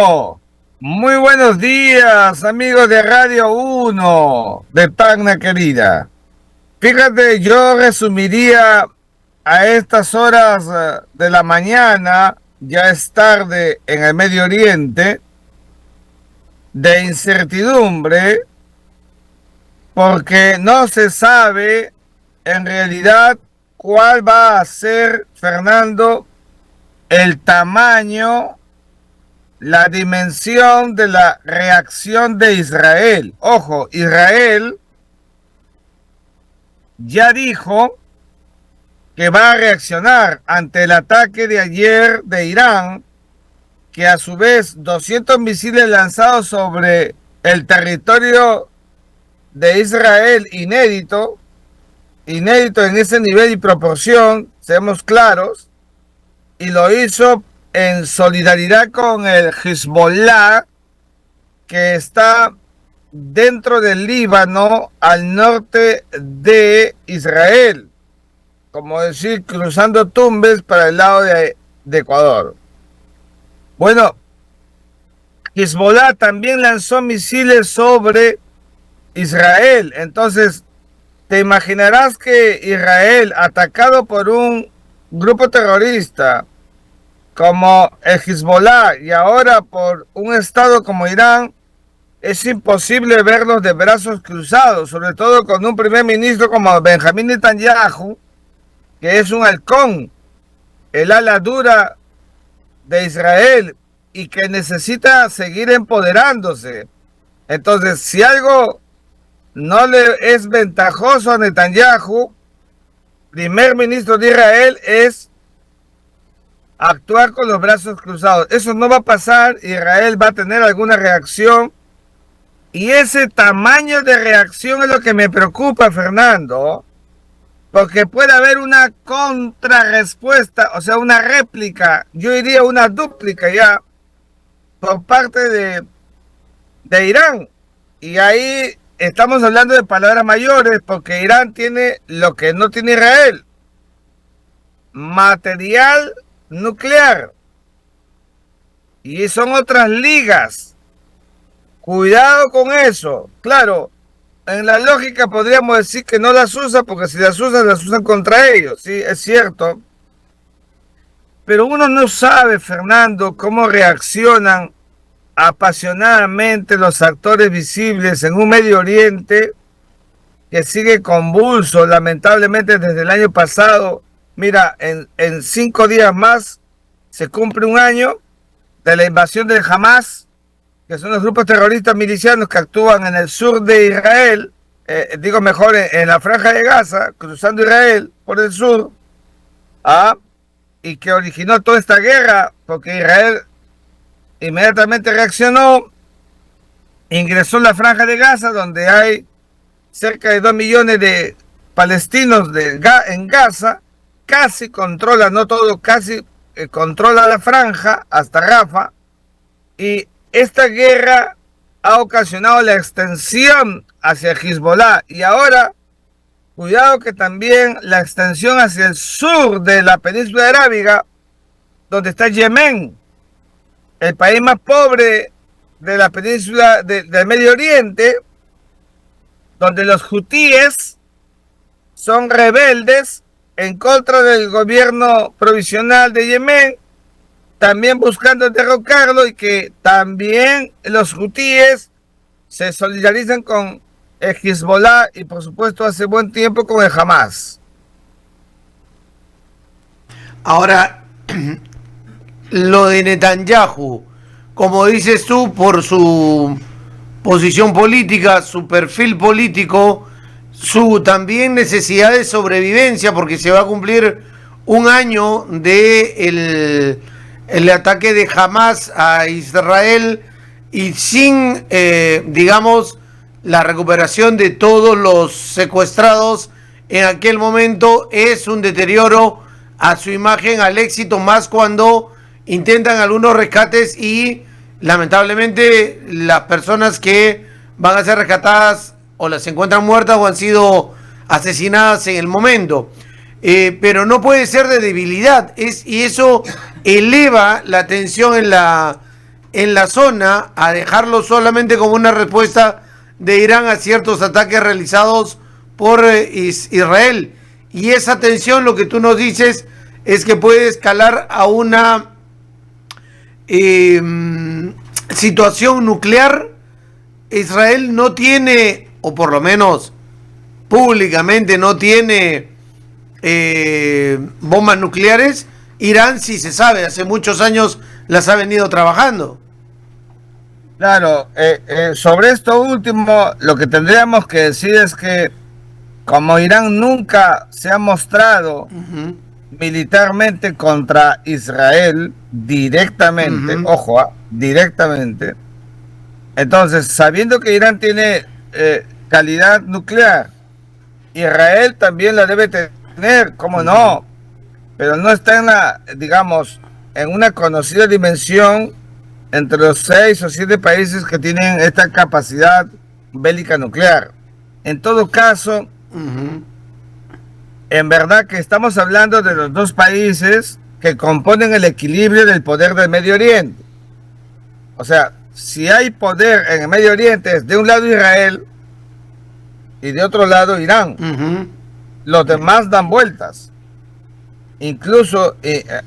Bueno, muy buenos días, amigos de Radio Uno de Tacna querida. Fíjate, yo resumiría a estas horas de la mañana, ya es tarde en el Medio Oriente, de incertidumbre, porque no se sabe en realidad cuál va a ser, Fernando, el tamaño, la dimensión de la reacción de Israel. Ojo, Israel ya dijo que va a reaccionar ante el ataque de ayer de Irán, que a su vez 200 misiles lanzados sobre el territorio de Israel, inédito en ese nivel y proporción, seamos claros, y lo hizo en solidaridad con el Hezbollah, que está dentro del Líbano, al norte de Israel, como decir, cruzando Tumbes para el lado de Ecuador. Bueno, Hezbollah también lanzó misiles sobre Israel. Entonces, te imaginarás que Israel, atacado por un grupo terrorista como el Hezbollah y ahora por un estado como Irán, es imposible verlos de brazos cruzados, sobre todo con un primer ministro como Benjamín Netanyahu, que es un halcón, el ala dura de Israel y que necesita seguir empoderándose. Entonces, si algo no le es ventajoso a Netanyahu, primer ministro de Israel, es actuar con los brazos cruzados. Eso no va a pasar. Israel va a tener alguna reacción, y ese tamaño de reacción es lo que me preocupa, Fernando, porque puede haber una contrarrespuesta, o sea, una réplica, yo diría una dúplica ya, por parte de Irán. Y ahí estamos hablando de palabras mayores, porque Irán tiene lo que no tiene Israel: material nuclear. Y son otras ligas. Cuidado con eso. Claro, en la lógica podríamos decir que no las usa, porque si las usan contra ellos. Sí, es cierto. Pero uno no sabe, Fernando, cómo reaccionan apasionadamente los actores visibles en un Medio Oriente que sigue convulso, lamentablemente, desde el año pasado. Mira, en 5 días más se cumple un año de la invasión del Hamas, que son los grupos terroristas milicianos que actúan en el sur de Israel, digo mejor, en la franja de Gaza, cruzando Israel por el sur, y que originó toda esta guerra, porque Israel inmediatamente reaccionó, ingresó en la franja de Gaza, donde hay cerca de 2 millones de palestinos en Gaza, casi controla, no todo, casi controla la franja hasta Rafah, y esta guerra ha ocasionado la extensión hacia Hezbollah, y ahora, cuidado que también la extensión hacia el sur de la península arábiga, donde está Yemen, el país más pobre de la península del Medio Oriente, donde los hutíes son rebeldes en contra del gobierno provisional de Yemen, también buscando derrocarlo, y que también los hutíes se solidarizan con el Hezbollah y por supuesto hace buen tiempo con el Hamas. Ahora, lo de Netanyahu, como dices tú, por su posición política, su perfil político, su también necesidad de sobrevivencia, porque se va a cumplir un año de el ataque de Hamas a Israel, y sin, digamos, la recuperación de todos los secuestrados en aquel momento, es un deterioro a su imagen, al éxito, más cuando intentan algunos rescates y lamentablemente las personas que van a ser rescatadas o las encuentran muertas o han sido asesinadas en el momento. Pero no puede ser de debilidad, y eso eleva la tensión en la zona, a dejarlo solamente como una respuesta de Irán a ciertos ataques realizados por Israel. Y esa tensión, lo que tú nos dices, es que puede escalar a una situación nuclear. Israel no tiene, o por lo menos públicamente no tiene bombas nucleares. Irán sí se sabe, hace muchos años las ha venido trabajando. Claro, sobre esto último, lo que tendríamos que decir es que como Irán nunca se ha mostrado militarmente contra Israel directamente, ojo, directamente, entonces, sabiendo que Irán tiene calidad nuclear, Israel también la debe tener, ¿cómo no? Pero no está en la, digamos, en una conocida dimensión entre los 6 o 7 países que tienen esta capacidad bélica nuclear. En todo caso, en verdad que estamos hablando de los dos países que componen el equilibrio del poder del Medio Oriente. O sea, si hay poder en el Medio Oriente, es de un lado Israel y de otro lado Irán. Los demás dan vueltas. Incluso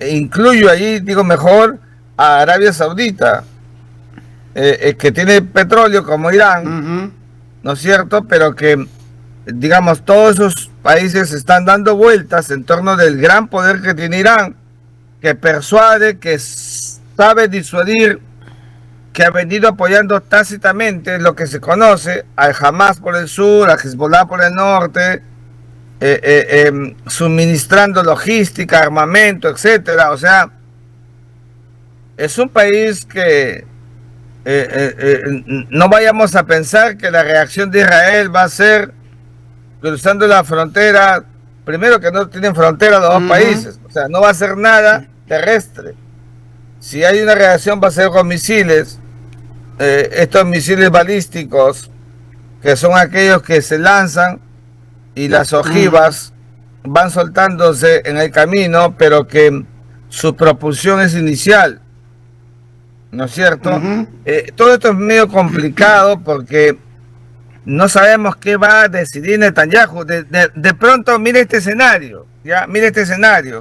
incluyo ahí, digo mejor, a Arabia Saudita, que tiene petróleo como Irán, ¿no es cierto? Pero que, digamos, todos esos países están dando vueltas en torno del gran poder que tiene Irán, que persuade, que sabe disuadir, que ha venido apoyando tácitamente lo que se conoce al Hamas por el sur, a Hezbollah por el norte, suministrando logística, armamento, etcétera. O sea, es un país que no vayamos a pensar que la reacción de Israel va a ser cruzando la frontera. Primero, que no tienen frontera los dos países, o sea, no va a ser nada terrestre. Si hay una reacción, va a ser con misiles, estos misiles balísticos, que son aquellos que se lanzan y las ojivas van soltándose en el camino, pero que su propulsión es inicial, ¿no es cierto? Todo esto es medio complicado porque no sabemos qué va a decidir Netanyahu. De pronto, mire este escenario,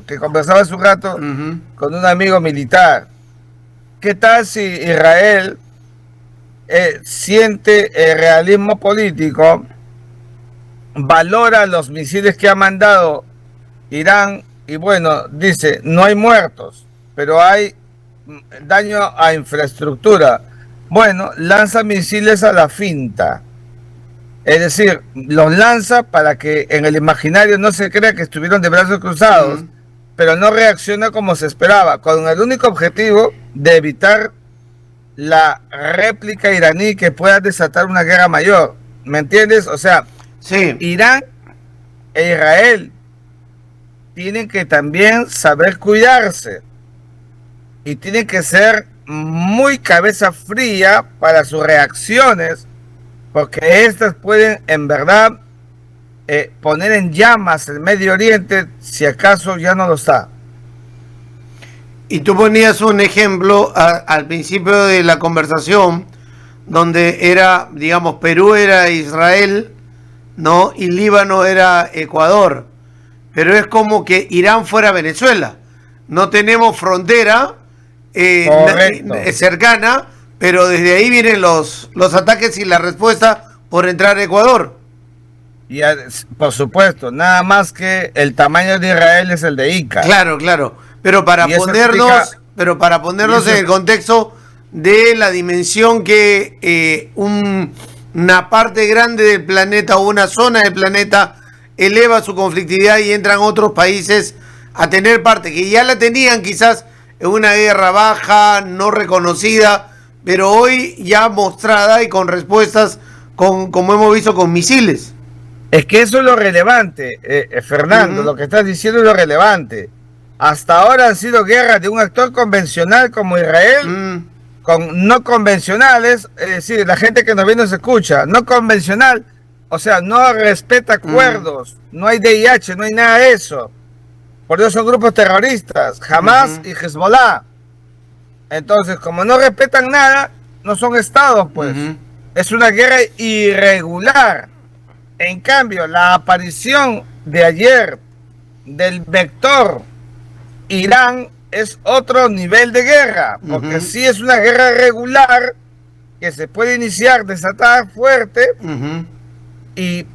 que conversaba hace un rato con un amigo militar. ¿Qué tal si Israel siente el realismo político, valora los misiles que ha mandado Irán y bueno, dice, no hay muertos, pero hay daño a infraestructura? Bueno, lanza misiles a la finta. Es decir, los lanza para que en el imaginario no se crea que estuvieron de brazos cruzados, pero no reacciona como se esperaba, con el único objetivo de evitar la réplica iraní que pueda desatar una guerra mayor. ¿Me entiendes? O sea, sí. Irán e Israel tienen que también saber cuidarse y tienen que ser muy cabeza fría para sus reacciones, porque estas pueden en verdad poner en llamas el Medio Oriente si acaso ya no lo está. Y tú ponías un ejemplo al principio de la conversación donde era, digamos, Perú era Israel, ¿no? Y Líbano era Ecuador. Pero es como que Irán fuera Venezuela. No tenemos frontera cercana, pero desde ahí vienen los ataques y la respuesta por entrar a Ecuador. Y por supuesto, nada más que el tamaño de Israel es el de Ica. Claro, claro. Pero para ponernos en el contexto de la dimensión que una parte grande del planeta o una zona del planeta eleva su conflictividad y entran otros países a tener parte, que ya la tenían quizás en una guerra baja, no reconocida, pero hoy ya mostrada y con respuestas, como hemos visto, con misiles. Es que eso es lo relevante, Fernando, lo que estás diciendo es lo relevante. Hasta ahora han sido guerras de un actor convencional como Israel, con no convencionales, es decir, la gente que nos ve nos escucha, no convencional, o sea, no respeta acuerdos, no hay DIH, no hay nada de eso. Por eso son grupos terroristas, Hamas y Hezbollah. Entonces, como no respetan nada, no son estados, pues. Es una guerra irregular. En cambio, la aparición de ayer del vector Irán es otro nivel de guerra, porque sí es una guerra regular que se puede iniciar, desatar fuerte, y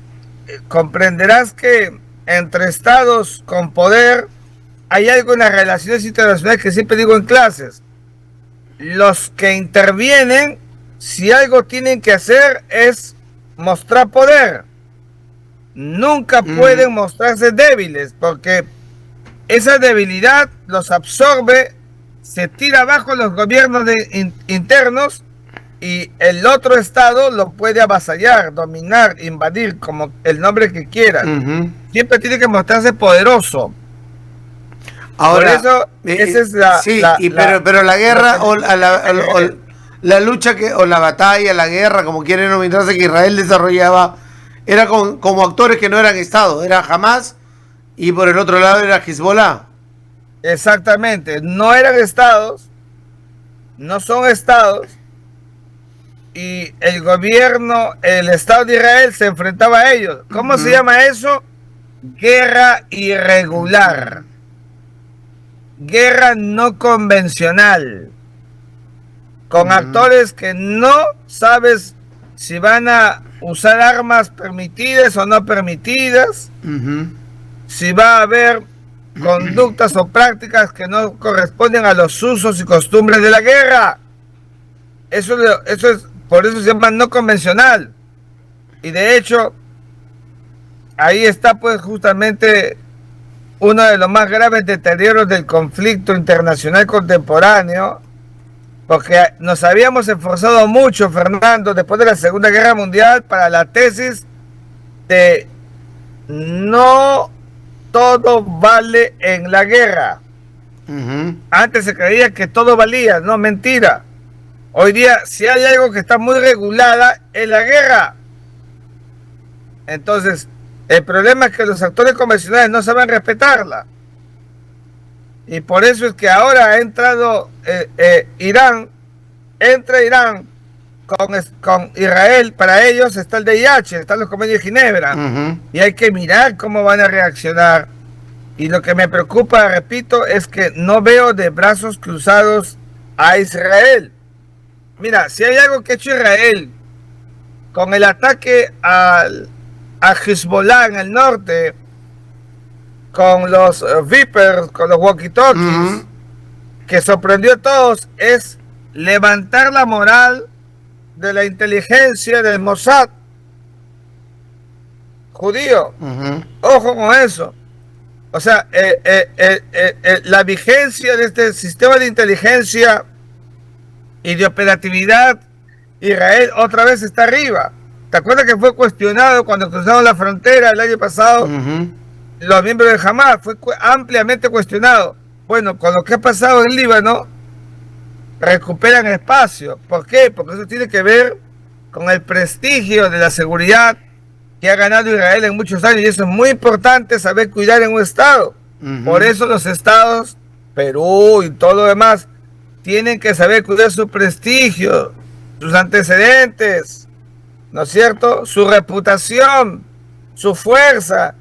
comprenderás que entre estados con poder hay algo en las relaciones internacionales que siempre digo en clases. Los que intervienen, si algo tienen que hacer es mostrar poder. Nunca pueden mostrarse débiles, porque esa debilidad los absorbe, se tira abajo los gobiernos internos, y el otro estado lo puede avasallar, dominar, invadir, como el nombre que quieran. Siempre tiene que mostrarse poderoso. Ahora, por eso, esa es sí, pero la guerra o la lucha o la batalla, la guerra, como quieren nombrarse, que Israel desarrollaba, era como actores que no eran Estado, era Hamas y por el otro lado era Hezbollah. Exactamente, no eran estados, no son estados, y el gobierno, el Estado de Israel se enfrentaba a ellos. ¿Cómo se llama eso? Guerra irregular. Guerra no convencional, con actores que no sabes si van a usar armas permitidas o no permitidas, si va a haber conductas o prácticas que no corresponden a los usos y costumbres de la guerra. Eso es, por eso se llama no convencional. Y de hecho, ahí está pues justamente uno de los más graves deterioros del conflicto internacional contemporáneo, porque nos habíamos esforzado mucho, Fernando, después de la Segunda Guerra Mundial, para la tesis de no todo vale en la guerra. Antes se creía que todo valía, no, mentira. Hoy día, si hay algo que está muy regulada, es la guerra. Entonces, el problema es que los actores convencionales no saben respetarla. Y por eso es que ahora ha entrado Irán, entra Irán con Israel. Para ellos está el DIH, están los convenios de Ginebra. Y hay que mirar cómo van a reaccionar. Y lo que me preocupa, repito, es que no veo de brazos cruzados a Israel. Mira, si hay algo que ha hecho Israel con el ataque a Hezbollah en el norte, con los Vipers, con los walkie-talkies, que sorprendió a todos, es levantar la moral de la inteligencia del Mossad judío. Ojo con eso. O sea, la vigencia de este sistema de inteligencia y de operatividad, Israel otra vez está arriba. ¿Te acuerdas que fue cuestionado cuando cruzaron la frontera el año pasado? Los miembros de Hamas, fue ampliamente cuestionado. Bueno, con lo que ha pasado en Líbano, recuperan espacio. ¿Por qué? Porque eso tiene que ver con el prestigio de la seguridad que ha ganado Israel en muchos años, y eso es muy importante, saber cuidar en un estado. Por eso los estados, Perú y todo lo demás, tienen que saber cuidar su prestigio, sus antecedentes, ¿no es cierto? Su reputación, su fuerza.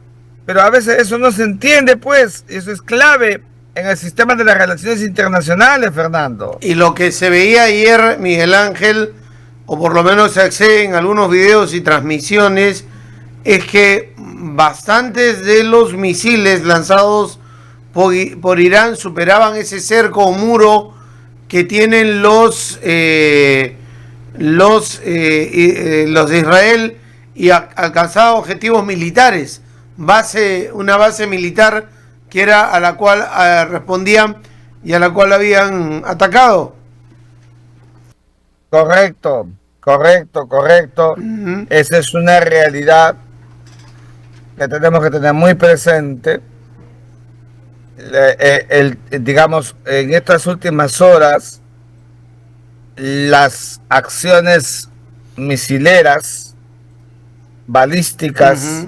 Pero a veces eso no se entiende, pues. Eso es clave en el sistema de las relaciones internacionales, Fernando. Y lo que se veía ayer, Miguel Ángel, o por lo menos se accede en algunos videos y transmisiones, es que bastantes de los misiles lanzados por Irán superaban ese cerco o muro que tienen los de Israel, y alcanzaba objetivos militares, una base militar que era a la cual respondían y a la cual habían atacado. Correcto. Esa es una realidad que tenemos que tener muy presente. Digamos, en estas últimas horas, las acciones misileras, balísticas,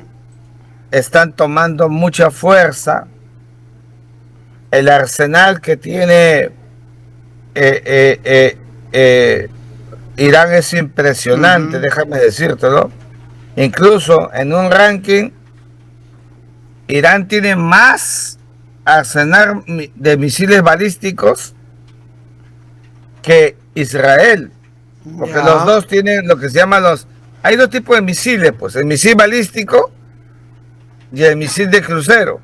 están tomando mucha fuerza. El arsenal que tiene eh, eh, eh, Irán es impresionante, Ujú. déjame decírtelo. Incluso en un ranking, Irán tiene más arsenal de misiles balísticos que Israel, porque los Ya. dos tienen lo que se llama los... Hay dos tipos de misiles, pues el misil balístico y el misil de crucero.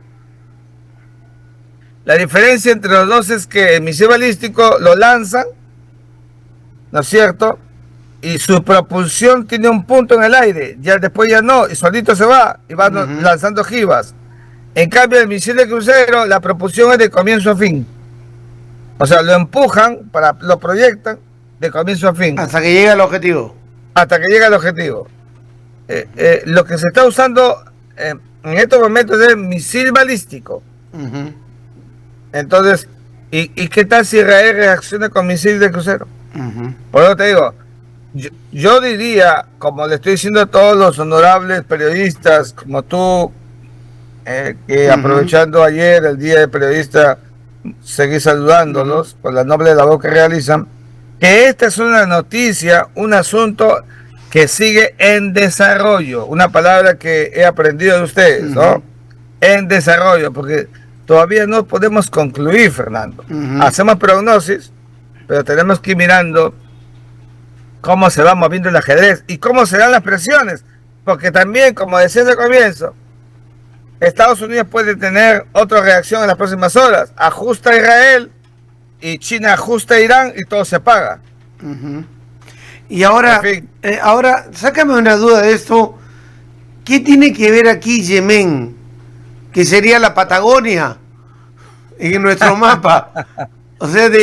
La diferencia entre los dos es que el misil balístico lo lanzan, ¿no es cierto? Y su propulsión tiene un punto en el aire, ya después ya no, y solito se va y va Ujú. lanzando ojivas. En cambio, el misil de crucero, la propulsión es de comienzo a fin. O sea, lo empujan, lo proyectan de comienzo a fin, Hasta que llegue al objetivo. hasta que llega al objetivo. Lo que se está usando en estos momentos es misil balístico. Ujú. Entonces, ¿y qué tal si Israel reacciona con misil de crucero? Ujú. Por eso te digo, yo diría, como le estoy diciendo a todos los honorables periodistas, como tú, que Ujú. aprovechando ayer el Día del Periodista, seguí Ujú. saludándolos por la noble labor que realizan, que esta es una noticia, un asunto que sigue en desarrollo, una palabra que he aprendido de ustedes, Ujú. ¿no? En desarrollo, porque todavía no podemos concluir, Fernando. Ujú. Hacemos prognosis, pero tenemos que ir mirando cómo se va moviendo el ajedrez y cómo se dan las presiones, porque también, como decía al comienzo, Estados Unidos puede tener otra reacción en las próximas horas. Ajusta a Israel y China ajusta a Irán y todo se paga. Ujú. Y En ahora, fin, sácame una duda de esto. ¿Qué tiene que ver aquí Yemen? Que sería la Patagonia en nuestro mapa. O sea, sí,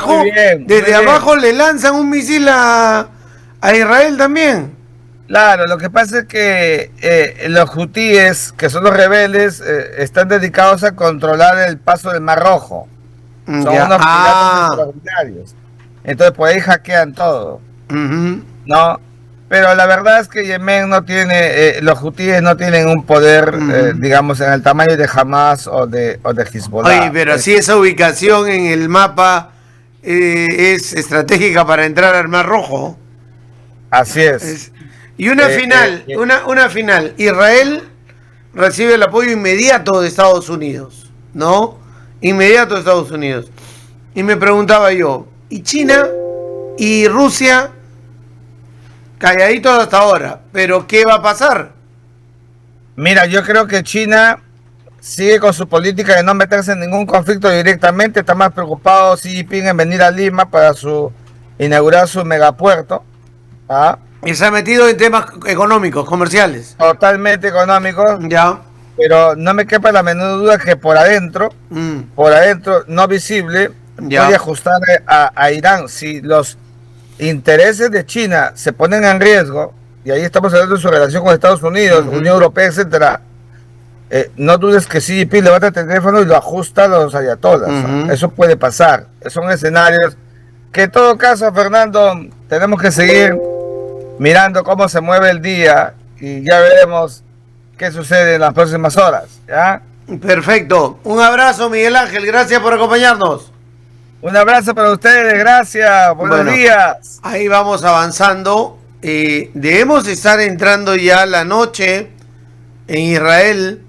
muy bien, muy desde bien. abajo le lanzan un misil a Israel también. Claro, lo que pasa es que los hutíes, que son los rebeldes, están dedicados a controlar el paso del Mar Rojo. Son Ya. unos piratas Ah. extraordinarios. Entonces, por ahí hackean todo. Ujú. No, pero la verdad es que Yemen no tiene, los hutíes no tienen un poder, Ujú. digamos, en el tamaño de Hamas o de Oye, Hezbollah. pero si esa ubicación en el mapa es estratégica para entrar al Mar Rojo. Así es. Es- y una Eh, eh, final, eh, una final. Israel recibe el apoyo inmediato de Estados Unidos, ¿no? Inmediato de Estados Unidos. Y me preguntaba yo, ¿y China y Rusia calladitos hasta ahora? ¿Pero qué va a pasar? Mira, yo creo que China sigue con su política de no meterse en ningún conflicto directamente. Está más preocupado Xi Jinping en venir a Lima para inaugurar su megapuerto. ¿Ah? Y se ha metido en temas económicos, comerciales. Totalmente económico, Ya. pero no me quepa la menor duda que Mm. por adentro, no visible, puede Ya. ajustar a Irán. Si los intereses de China se ponen en riesgo, y ahí estamos hablando de su relación con Estados Unidos, Ujú. Unión Europea, etcétera, no dudes que Xi Jinping levanta el teléfono y lo ajusta a los ayatolas. Ujú. Eso puede pasar. Son escenarios que en todo caso, Fernando, tenemos que seguir mirando cómo se mueve el día y ya veremos qué sucede en las próximas horas. ¿Ya? Perfecto. Un abrazo, Miguel Ángel. Gracias por acompañarnos. Un abrazo para ustedes, gracias, buenos Bueno, días. ahí vamos avanzando. Debemos estar entrando ya la noche en Israel